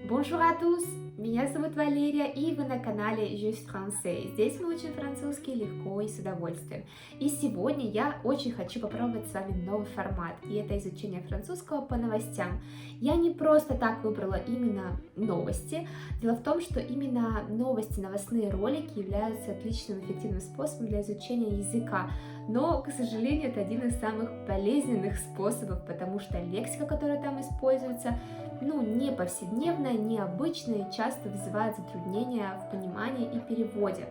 Bonjour à tous! Меня зовут Валерия, и вы на канале Juste Français. Здесь мы учим французский легко и с удовольствием. И сегодня я очень хочу попробовать с вами новый формат, и это изучение французского по новостям. Я не просто так выбрала именно новости. Дело в том, что именно новости, новостные ролики являются отличным эффективным способом для изучения языка. Но, к сожалению, это один из самых болезненных способов, потому что лексика, которая там используется, не повседневная, необычная и часто вызывает затруднения в понимании и переводе.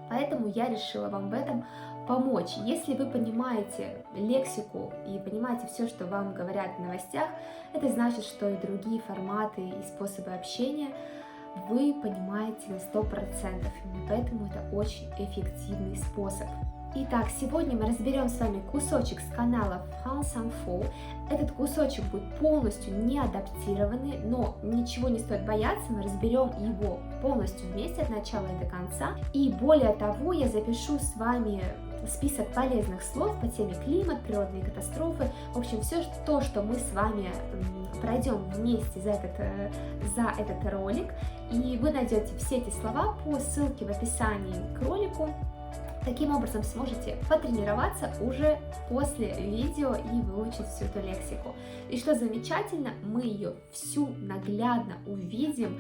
Поэтому я решила вам в этом помочь. Если вы понимаете лексику и понимаете все, что вам говорят в новостях, это значит, что и другие форматы и способы общения вы понимаете на 100%. Именно поэтому это очень эффективный способ. Итак, сегодня мы разберем с вами кусочек с канала France Info. Этот кусочек будет полностью не адаптированный, но ничего не стоит бояться, мы разберем его полностью вместе от начала и до конца. И более того, я запишу с вами список полезных слов по теме климат, природные катастрофы. В общем, все то, что мы с вами пройдем вместе за этот ролик. И вы найдете все эти слова по ссылке в описании к ролику. Таким образом сможете потренироваться уже после видео и выучить всю эту лексику. И что замечательно, мы ее всю наглядно увидим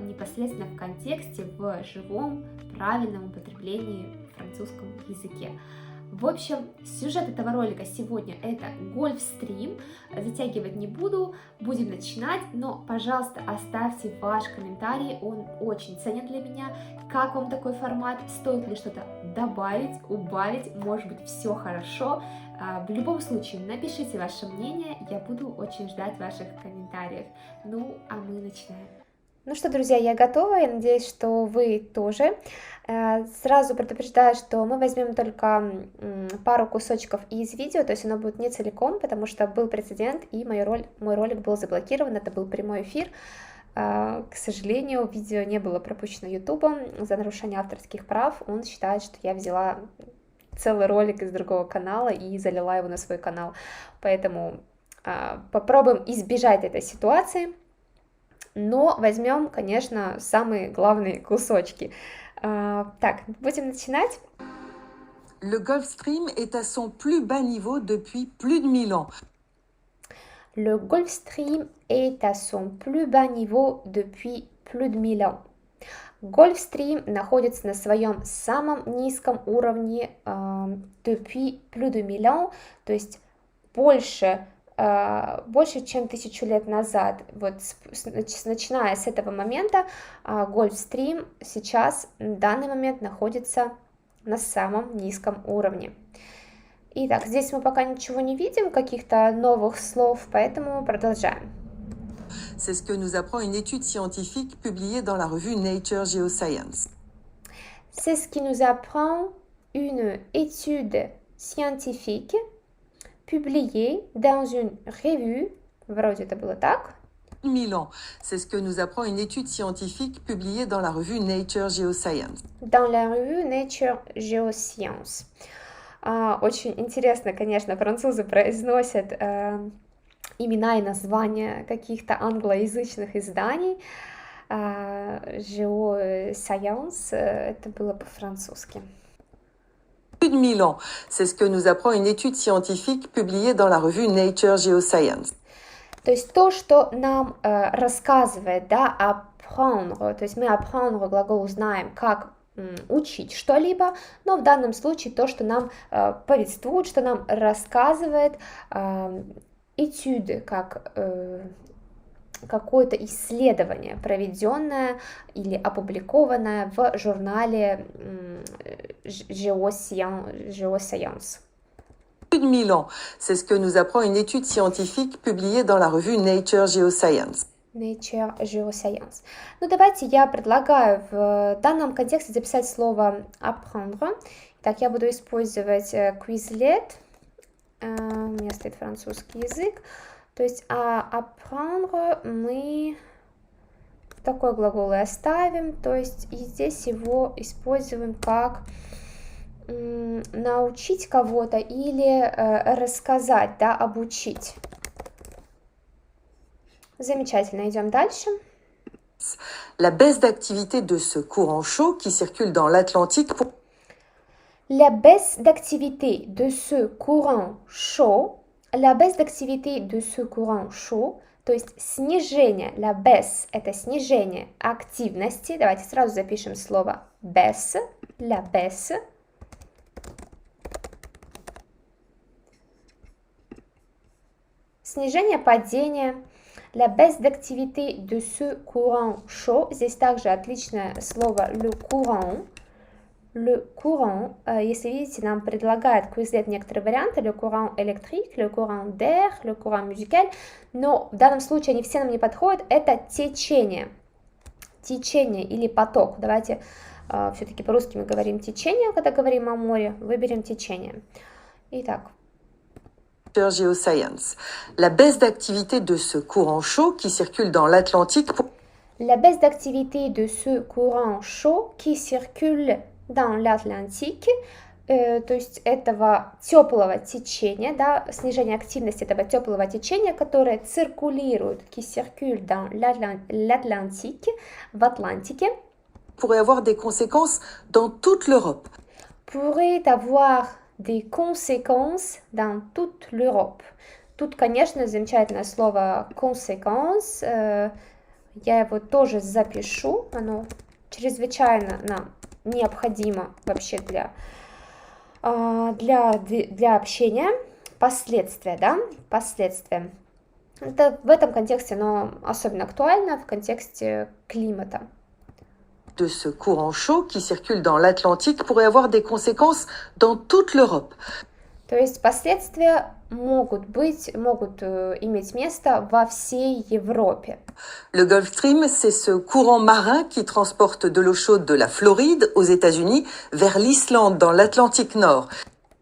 непосредственно в контексте, в живом, правильном употреблении в французском языке. В общем, сюжет этого ролика сегодня это Гольфстрим. Затягивать не буду, будем начинать, но, пожалуйста, оставьте ваш комментарий, он очень ценен для меня. Как вам такой формат? Стоит ли что-то добавить, убавить? Может быть, все хорошо? В любом случае, напишите ваше мнение, я буду очень ждать ваших комментариев. Ну, а мы начинаем. Ну что, друзья, я готова, я надеюсь, что вы тоже. Сразу предупреждаю, что мы возьмем только пару кусочков из видео, то есть оно будет не целиком, потому что был прецедент, и мой ролик был заблокирован, это был прямой эфир. К сожалению, видео не было пропущено Ютубом за нарушение авторских прав. Он считает, что я взяла целый ролик из другого канала и залила его на свой канал. Поэтому попробуем избежать этой ситуации. Но возьмем, конечно, самые главные кусочки. Так, будем начинать. Le Gulf Stream est à son plus bas niveau depuis plus de 1000 ans. Le Gulf Stream est à son plus bas niveau depuis plus de 1000 ans. Gulf Stream находится на своем самом низком уровне depuis plus de 1000 ans, то есть больше, чем 1000 лет назад. Вот начиная с этого момента Gulf Stream сейчас, в данный момент, находится на самом низком уровне. Итак, здесь мы пока ничего не видим, каких-то новых слов, поэтому продолжаем. C'est ce que nous apprend une étude scientifique publiée dans la revue Nature Geoscience. C'est ce qui nous apprend une étude scientifique publiée dans une revue, вроде это было так. 1000 ans. C'est ce que nous apprend une étude scientifique publiée dans la revue Nature Geoscience. Dans la revue Nature Geoscience. Очень интересно, конечно, французы произносят имена и названия каких-то англоязычных изданий. Geoscience, это было по-французски. Plus de 1000 ans. C'est ce que nous apprend une étude scientifique publiée dans la revue Nature Geoscience. То есть то, что нам рассказывает, да, apprendre, то есть мы apprendre глагол знаем, как учить что-либо, но в данном случае то, что нам повествует, что нам рассказывает étude, как какое-то исследование, проведенное или опубликованное в журнале Geoscience. Plus de 1000 ans. C'est ce que nous apprend une étude scientifique publiée dans la revue Nature Geoscience. Nature Geoscience. Ну, давайте я предлагаю в данном контексте записать слово apprendre. Так, я буду использовать Quizlet. У меня стоит французский язык. То есть apprendre мы такой глагол и оставим. То есть и здесь его используем как научить кого-то или рассказать, да, обучить. Замечательно, идем дальше. La baisse d'activité de ce courant chaud qui circule dans l'Atlantique La baisse d'activité de ce courant chaud, la baisse d'activité de ce courant chaud, то есть снижение, la baisse это снижение активности, давайте сразу запишем слово baisse, la baisse, снижение падения, la baisse d'activité de ce courant chaud, здесь также отличное слово le courant, если видите, нам предлагает Quizlet некоторые варианты, le courant électrique, le courant d'air, le courant musical, но в данном случае они все нам не подходят, это течение или поток. Давайте все-таки по-русски мы говорим течение, когда говорим о море, выберем течение. Итак. Geoscience. La baisse d'activité de ce courant chaud qui circule dans l'Atlantique La baisse d'activité de ce courant chaud qui circule dans l'Atlantique, то есть этого теплого течения, да, снижение активности этого теплого течения, которое циркулирует, qui circule dans l'Atlantique, в Атлантике, pourrait avoir des conséquences dans toute l'Europe. Pourrait avoir des conséquences dans toute l'Europe. Тут, конечно, замечательное слово conséquence, я его тоже запишу, оно чрезвычайно нам необходимо вообще для общения. Последствия, да, последствия. Это в этом контексте, но особенно актуально в контексте климата. De ce courant chaud qui circule dans l'Atlantique pourrait avoir des conséquences dans toute l'Europe. То есть последствия могут иметь место во всей Европе. Le Gulf Stream, c'est ce courant marin qui transporte de l'eau chaude de la Floride aux États-Unis vers l'Islande dans l'Atlantique Nord.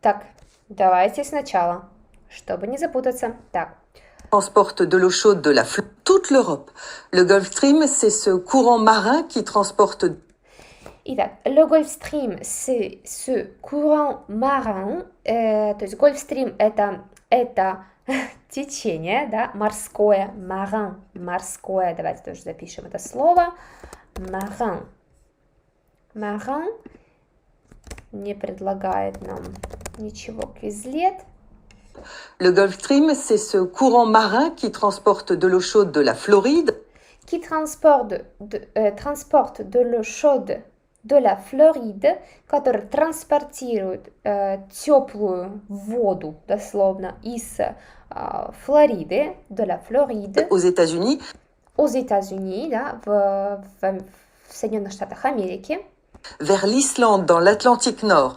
Так, давайте сначала, чтобы не запутаться. Так. Transporte de l'eau chaude de toute l'Europe. Le Gulf Stream, c'est ce courant marin qui transporte. Итак, le Gulf Stream, c'est ce courant marin, то есть Gulf Stream это течение, да, морское, marin, морское, давайте тоже запишем это слово, marin. Marin не предлагает нам ничего Quizlet. Le Gulf Stream, c'est ce courant marin qui transporte de l'eau chaude de la Floride. Qui transporte de l'eau chaude de la Floride, который транспортирует теплую воду, дословно, из Флориды, de la Floride. Aux États-Unis. Aux États-Unis, да, в Соединенных Штатах Америки. Vers l'Islande dans l'Atlantique Nord.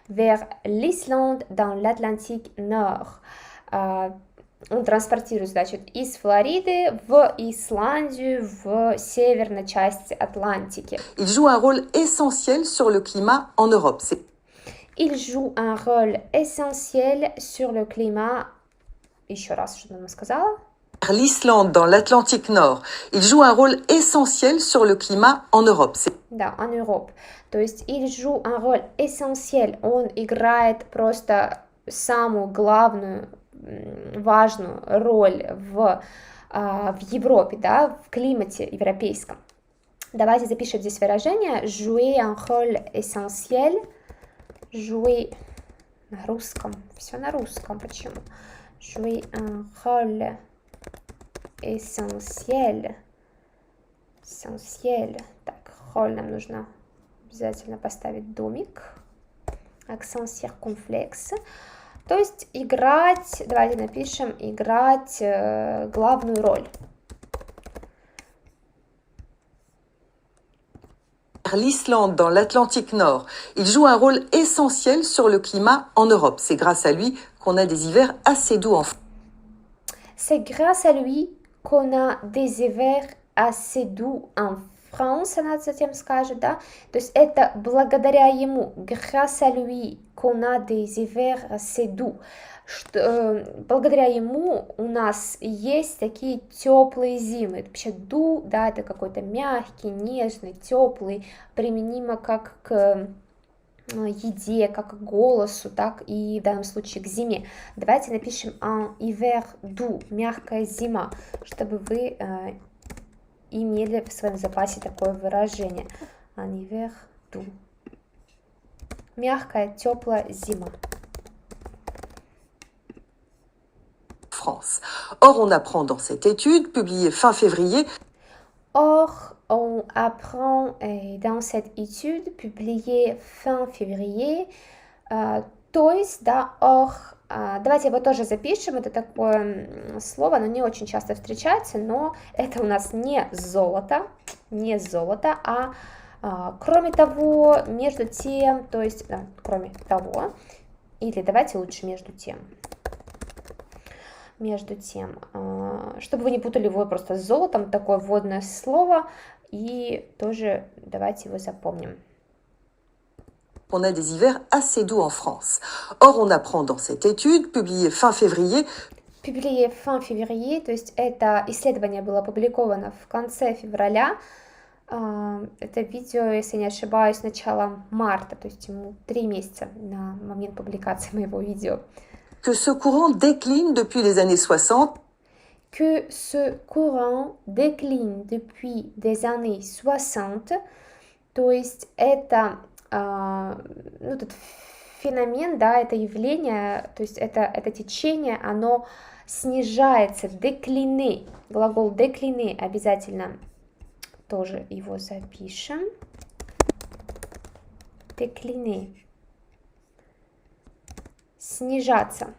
Vers l'Islande dans l'Atlantique Nord. Он транспортирует, значит, из Флориды в Исландию, в северной части Атлантики. Il joue un rôle essentiel sur le climat en Europe. Il joue un rôle essentiel sur le climat. Еще раз, что она сказала? L'Islande dans l'Atlantique Nord. Il joue un rôle essentiel sur le climat en Europe. Да, en Europe. То есть il joue un rôle essentiel. Он играет просто самую главную, важную роль в Европе, да, в климате европейском. Давайте запишем здесь выражение jouer un rôle essentiel. Jouer на русском. Все на русском. Почему? Jouer un rôle essentiel. Essentiel. Так, rôle нам нужно обязательно поставить домик. Accent circonflexe. То есть играть, давайте напишем, играть главную роль. L'Islande dans l'Atlantique Nord. Il joue un rôle essentiel sur le climat en Europe. C'est grâce à lui qu'on a des hivers assez doux en France. C'est grâce à lui qu'on a des hivers assez doux en France, она затем скажет, да, то есть это благодаря ему, grâce à lui, qu'on a des hivers assez doux, благодаря ему у нас есть такие теплые зимы, это вообще doux, да, это какой-то мягкий, нежный, теплый, применимо как к еде, как к голосу, так и в данном случае к зиме. Давайте напишем un hiver doux, мягкая зима, чтобы вы имели в своем запасе такое выражение. Un hiver doux. Мягкая, теплая зима. France. Or, on apprend dans cette étude, publiée fin février, Or, on apprend dans cette étude publiée fin février, то есть, да, or, давайте его тоже запишем, это такое слово, оно не очень часто встречается, но это у нас не золото, а кроме того, между тем, то есть, да, кроме того, или давайте лучше между тем, чтобы вы не путали его просто с золотом, такое вводное слово, и тоже давайте его запомним. On a des hivers assez doux en France. Or, on apprend dans cette étude, publiée fin février, Publié fin février, то есть это исследование было опубликовано в конце февраля. Это видео, если не ошибаюсь, с начала марта, то есть ему 3 месяца на момент публикации моего видео. que ce courant décline depuis les années 60 Que ce courant décline depuis des années 60, то есть это этот феномен, да, это явление, то есть это течение, оно снижается, décliner, глагол décliner обязательно тоже его запишем. Décliner. Снижаться.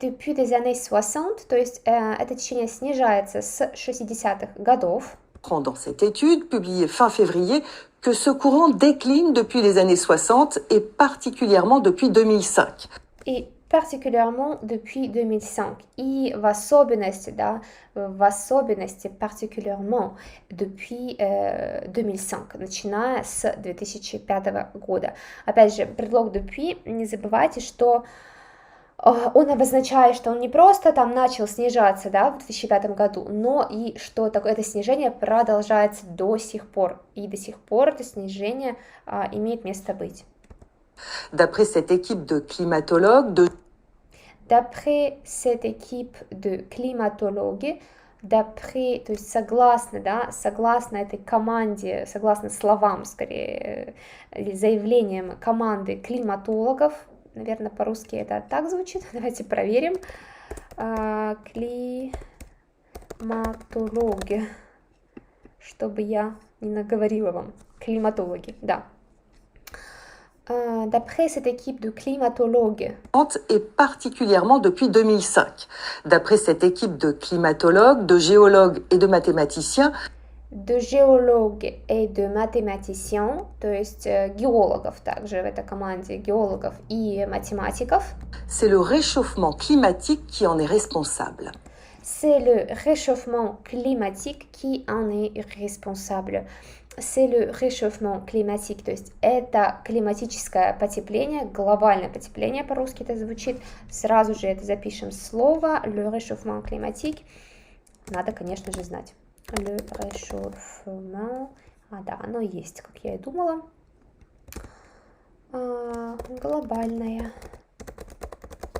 Depuis des années 60, то есть это течение снижается с 60-х годов. Dans cette étude, publiée fin février, que ce courant décline depuis les années 60 et particulièrement depuis 2005. Et particulièrement depuis 2005. И в особенности, да, particulièrement depuis 2005, начиная с 2005 года. Опять же, предлог depuis, не забывайте, что он обозначает, что он не просто там начал снижаться, да, в 2005 году, но и что это снижение продолжается до сих пор. И до сих пор это снижение имеет место быть. D'après cette équipe de climatologues, то есть согласно, да, согласно этой команде, согласно словам, скорее, или заявлениям команды климатологов, наверное, по-русски это так звучит, давайте проверим, климатологи, чтобы я не наговорила вам, климатологи, да. D'après cette équipe de climatologues. Et particulièrement depuis 2005. D'après cette équipe de climatologues, de géologues et de mathématiciens, de géologues et de mathématiciens, то есть геологов также в этой команде, геологов и математиков. C'est le réchauffement climatique qui en est responsable. C'est le réchauffement climatique qui en est responsable. C'est le réchauffement climatique, то есть это климатическое потепление, глобальное потепление, по-русски это звучит. Сразу же это запишем слово, le réchauffement climatique. Надо, конечно же, знать. Le réchauffement, да, оно есть, как я и думала. Глобальное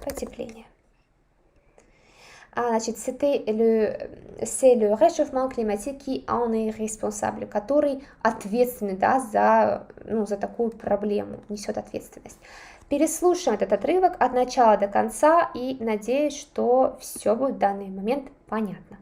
потепление. Значит, c'est le réchauffement climatique qui en est responsable, который ответственный, да, за такую проблему, несет ответственность. Переслушаем этот отрывок от начала до конца и надеюсь, что все будет в данный момент понятно.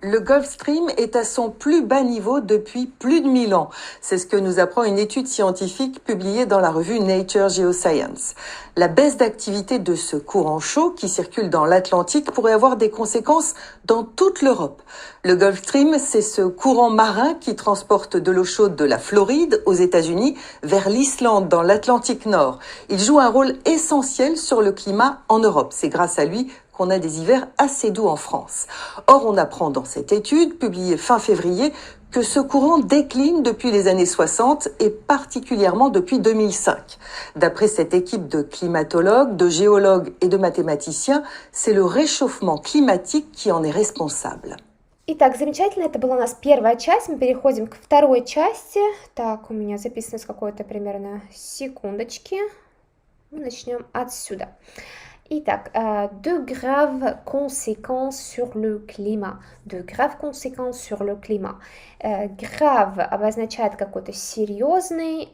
Le Gulf Stream est à son plus bas niveau depuis plus de 1000 ans. C'est ce que nous apprend une étude scientifique publiée dans la revue Nature Geoscience. La baisse d'activité de ce courant chaud qui circule dans l'Atlantique pourrait avoir des conséquences dans toute l'Europe. Le Gulf Stream, c'est ce courant marin qui transporte de l'eau chaude de la Floride aux États-Unis vers l'Islande dans l'Atlantique Nord. Il joue un rôle essentiel sur le climat en Europe. C'est grâce à lui qu'on a des hivers assez doux en France. Or, on apprend dans cette étude, publiée fin février, que ce courant décline depuis les années 60 et particulièrement depuis 2005. D'après cette équipe de climatologues, de géologues et de mathématiciens, c'est le réchauffement climatique qui en est responsable. Итак, замечательно, это была у нас первая часть, мы переходим к второй части. Так, у меня записано с какой-то примерно секундочки. Мы начнем отсюда. Итак, de graves conséquences sur le climat. De graves conséquences sur le climat. Grave обозначает какой-то серьезный,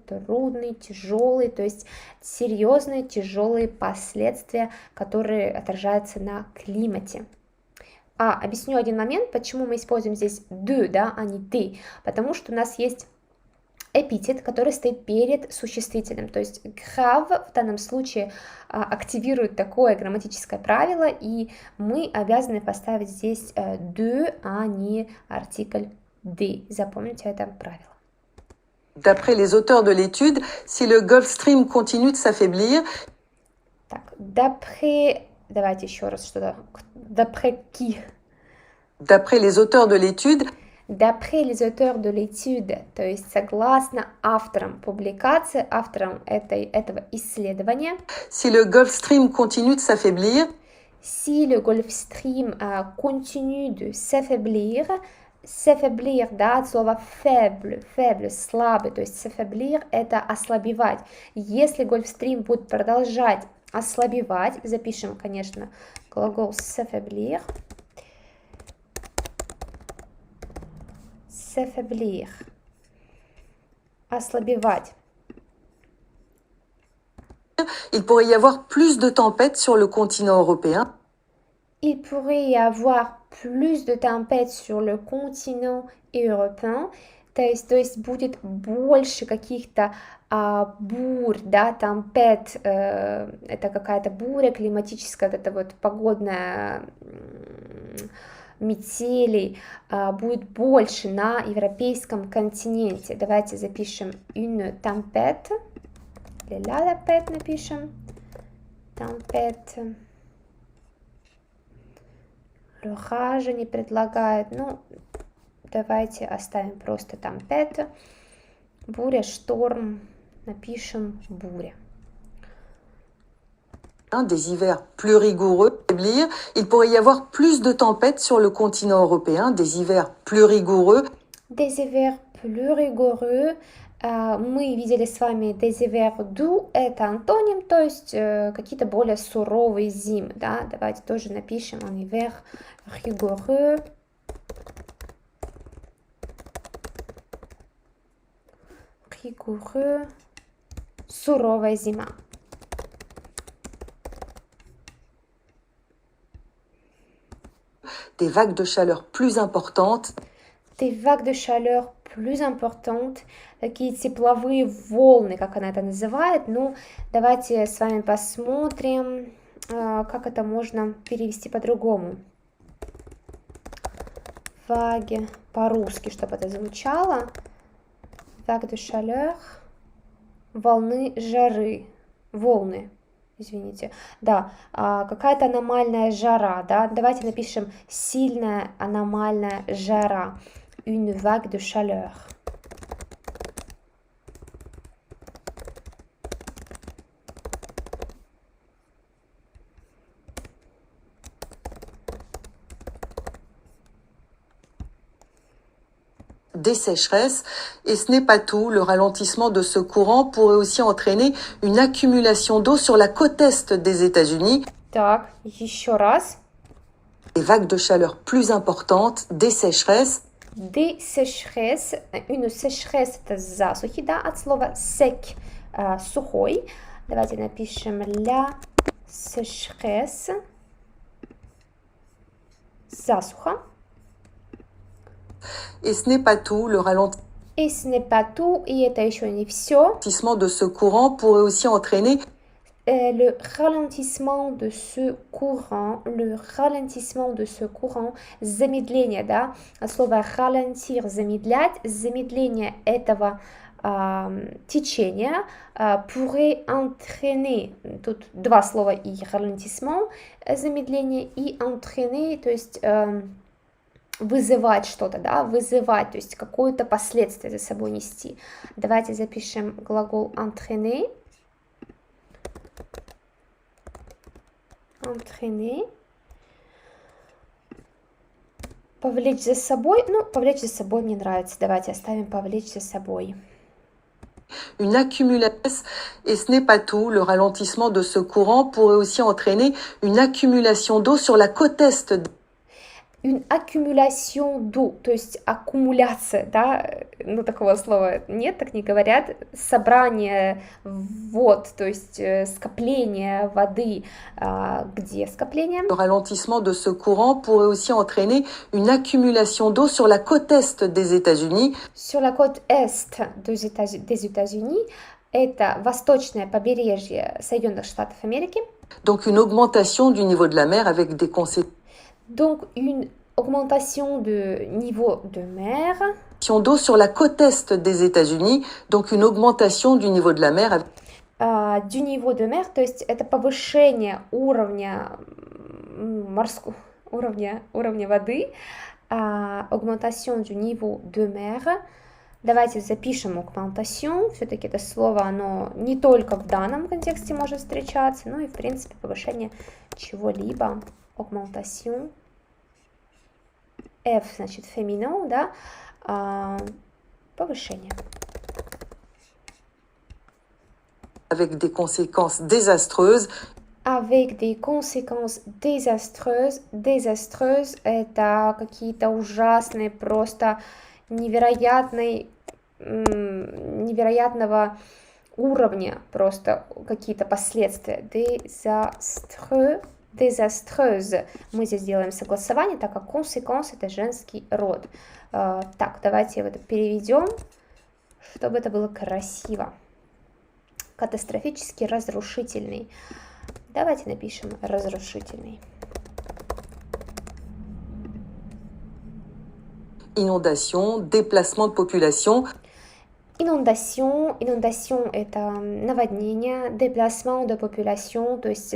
трудный, тяжелый, то есть серьезные, тяжелые последствия, которые отражаются на климате. Объясню один момент, почему мы используем здесь de, да, а не ты, потому что у нас есть эпитет, который стоит перед существительным, то есть grave в данном случае активирует такое грамматическое правило, и мы обязаны поставить здесь de, а не артикль de. Запомните это правило. D'après les auteurs de l'étude, si le Gulf Stream continue de s'affaiblir... Так, d'après... Давайте еще раз что-то. D'après qui? D'après les auteurs de l'étude... D'après les auteurs de l'étude, то есть согласно авторам публикации, авторам этого исследования. Si le Gulf Stream continue de s'affaiblir... Si le Gulf Stream continue de s'affaiblir, s'affaiblir, да, от слова faible, слабый, то есть s'affaiblir это ослабевать. Если Gulf Stream будет продолжать ослабевать, запишем, конечно, глагол s'affaiblir. S'affaiblir. Ослабевать. Il pourrait y avoir plus de tempêtes sur le continent européen. Il pourrait y avoir plus de tempêtes sur le continent européen. То есть будет больше каких-то бурь, да, темпет, это какая-то буря климатическая, это вот погодная метелей, будет больше на европейском континенте. Давайте запишем une tempête, или la tempête напишем, tempête, l'orage не предлагают, ну, давайте оставим просто tempête, буря, шторм, напишем буря. Des hivers plus rigoureux. Il pourrait y avoir plus de tempêtes sur le continent européen, des hivers plus rigoureux. Des hivers plus rigoureux. Мы видели с вами des hivers doux, это антоним, то есть какие-то более суровые зимы, да, давайте тоже напишем un hiver rigoureux. Rigoureux, суровая зима. Des vagues de chaleur plus importantes. Des vagues de chaleur plus importantes, такие тепловые волны, как она это называет. Ну, давайте с вами посмотрим, как это можно перевести по-другому. Vague по-русски, чтобы это звучало. Vague de chaleur, волны жары, волны. Извините, да, какая-то аномальная жара, да, давайте напишем сильная аномальная жара, une vague de chaleur. Des sécheresses, et ce n'est pas tout, le ralentissement de ce courant pourrait aussi entraîner une accumulation d'eau sur la côte est des États-Unis. Так, еще раз. Des vagues de chaleur plus importantes, des sécheresses. Des sécheresses, une sécheresse это засухи, да, от слова sec, сухой. Давайте напишем la sécheresse, засуха. Et ce n'est pas tout, le ralentissement Et ce n'est pas tout, и это еще не все. de ce courant pourrait aussi entraîner Le ralentissement de ce courant, замедление, да, от слова ralentir, замедлять, замедление этого течения pourrait entraîner, тут два слова и ralentissement, замедление, и entraîner, то есть вызывать что-то, да, вызывать, то есть какое-то последствие за собой нести. Давайте запишем глагол entraîner. Entraîner. Повлечь за собой, ну, повлечь за собой мне нравится, давайте оставим повлечь за собой. Une accumulation, et ce n'est pas tout, le ralentissement de ce courant pourrait aussi entraîner une accumulation d'eau sur la côte est. Une accumulation d'eau, то есть аккумуляция, да, ну такого слова нет, так не говорят, собрание вод, то есть скопление воды, где скопление? Le ralentissement de ce courant pourrait aussi entraîner une accumulation d'eau sur la côte est des États-Unis. Sur la côte est des États-Unis, это восточное побережье Соединенных Штатов Америки. Donc une augmentation du niveau de la mer avec des conséquences. Donc une augmentation de niveau de mer. D'eau sur la côte est des États-Unis, donc une augmentation du niveau de la mer. Du niveau de mer, то есть это повышение уровня морского уровня воды. Augmentation du niveau de mer. Давайте запишем augmentation. Все-таки это слово, оно не только в данном контексте может встречаться, но и, в принципе, повышение чего-либо. Augmentation. F, значит, féminin, да, повышение. Avec des conséquences désastreuses. Avec des conséquences désastreuses. Désastreuses – это какие-то ужасные, просто невероятного уровня, просто какие-то последствия. Désastreuse. Мы здесь делаем согласование, так как conséquence – это женский род. Так, давайте это переведем, чтобы это было красиво. Катастрофически разрушительный. Давайте напишем разрушительный. Inondation, déplacement de population. Inondation – это наводнение, déplacement de population, то есть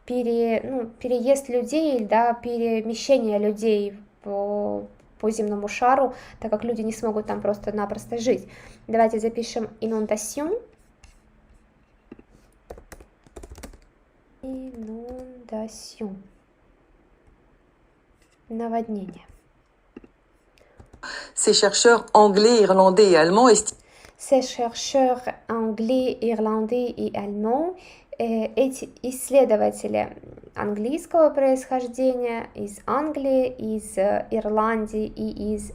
переезд людей, да, перемещение людей по земному шару, так как люди не смогут там просто-напросто жить. Давайте запишем inondation. Inondation. Наводнение. Ces chercheurs anglais, irlandais et allemands estiment. Ces chercheurs anglais, irlandais и allemands, эти исследователи английского происхождения из Англии, из Ирландии и из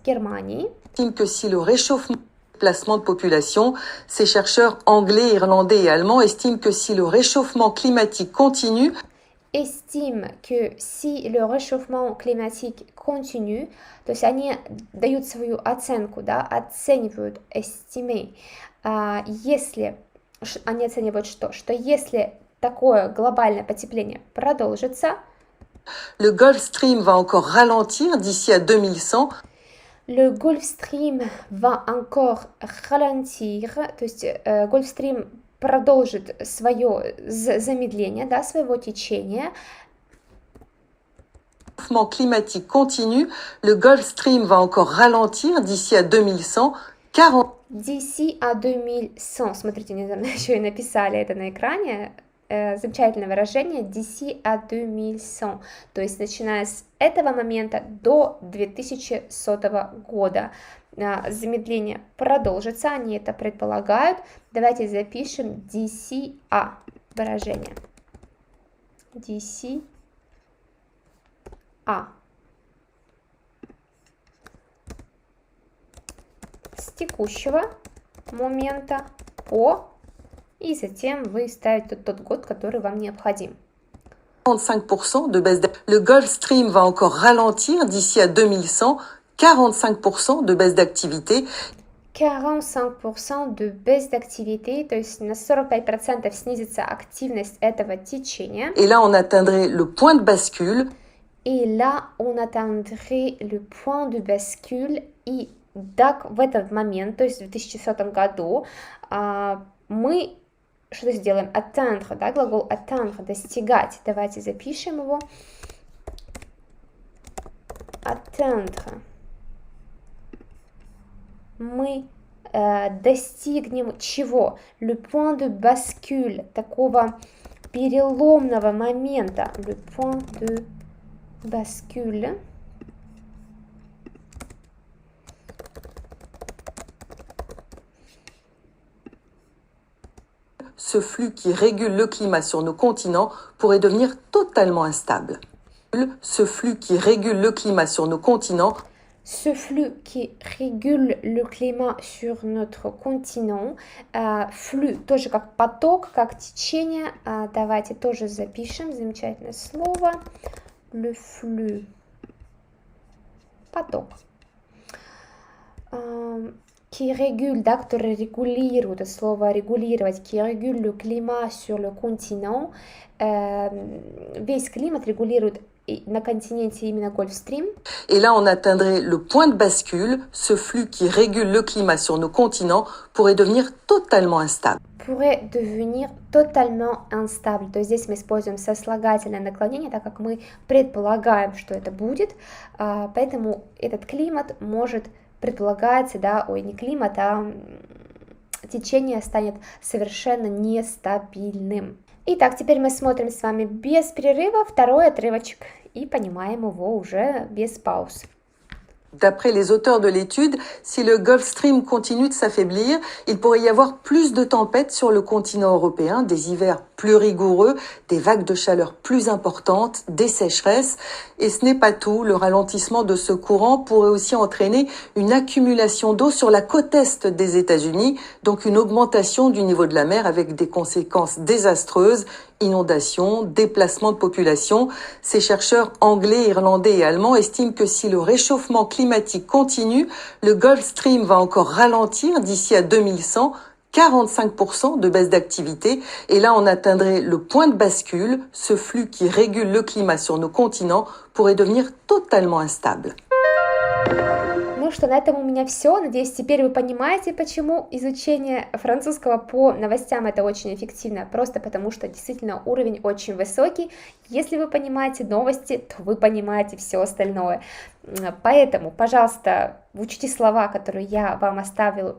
Германии. Estiment que si le réchauffement déplacement de population, ces chercheurs anglais, irlandais et allemands estiment que si le réchauffement climatique continue, estime que si le réchauffement climatique continue, то есть они дают свою оценку, да, оценивают, estimer, если, они оценивают что? Что если такое глобальное потепление продолжится, le Gulf Stream va encore ralentir d'ici à 2100. Le Gulf Stream va encore ralentir, то есть Gulf Stream продолжит свое замедление, да, своего течения. Le climatique continue, le Gulf Stream va encore ralentir d'ici à 2100. D'ici à 2100, смотрите, наверное, еще и написали это на экране. Замечательное выражение d'ici à 2100, то есть начиная с этого момента до 2100 года. Замедление продолжится, они это предполагают. Давайте запишем d'ici à выражение. D'ici à. С текущего момента по, и затем вы ставите тот год, который вам необходим. 45% de baisse. Le Gulf Stream va encore ralentir d'ici à 2100. 45% de baisse d'activité. 45% de baisse d'activité, то есть на 45% снизится активность этого течения. Et là, on atteindrait le point de bascule. Et là, on atteindrait le point de bascule. И так, в этот момент, то есть в 2100 году, мы что сделаем? Atteindre, да, глагол atteindre, достигать. Давайте запишем его. Atteindre. Мы достигнем чего? Le point de bascule, такого переломного момента. Le point de bascule. ce flux qui régule le climat sur nos continents pourrait devenir totalement instable. Ce flux qui régule le climat sur nos continents. Ce flux qui régule le climat sur notre continent. Flux тоже как поток, как течение. Давайте тоже запишем. Замечательное слово. Le flux. Поток. Qui régule, да, который регулирует, это слово регулировать, qui régule le climat sur le continent. Весь климат регулирует на континенте именно Гольфстрим. Et là, on atteindrait le point de bascule. Ce flux qui régule le climat sur nos continents pourrait devenir totalement instable. Pourrait devenir totalement instable. То есть здесь мы используем сослагательное наклонение, так как мы предполагаем, что это будет. Поэтому этот климат может предполагается, да, не климат, а течение станет совершенно нестабильным. Итак, теперь мы смотрим с вами без перерыва второй отрывочек и понимаем его уже без пауз. D'après les auteurs de l'étude, si le Gulf Stream continue de s'affaiblir, il pourrait y avoir plus de tempêtes sur le continent européen, des hivers plus rigoureux, des vagues de chaleur plus importantes, des sécheresses. Et ce n'est pas tout, le ralentissement de ce courant pourrait aussi entraîner une accumulation d'eau sur la côte est des États-Unis, donc une augmentation du niveau de la mer avec des conséquences désastreuses, inondations, déplacements de population. Ces chercheurs anglais, irlandais et allemands estiment que si le réchauffement climatique continue, le Gulf Stream va encore ralentir d'ici à 2100, 45% de baisse d'activité. Et là, on atteindrait le point de bascule. Ce flux qui régule le climat sur nos continents pourrait devenir totalement instable. Ну что, на этом у меня все. Надеюсь, теперь вы понимаете, почему изучение французского по новостям это очень эффективно. Просто потому, что действительно уровень очень высокий. Если вы понимаете новости, то вы понимаете все остальное. Поэтому, пожалуйста, учите слова, которые я вам оставлю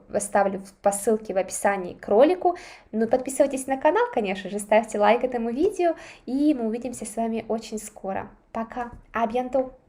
по ссылке в описании к ролику. Ну, подписывайтесь на канал, конечно же, ставьте лайк этому видео. И мы увидимся с вами очень скоро. Пока. А bientôt.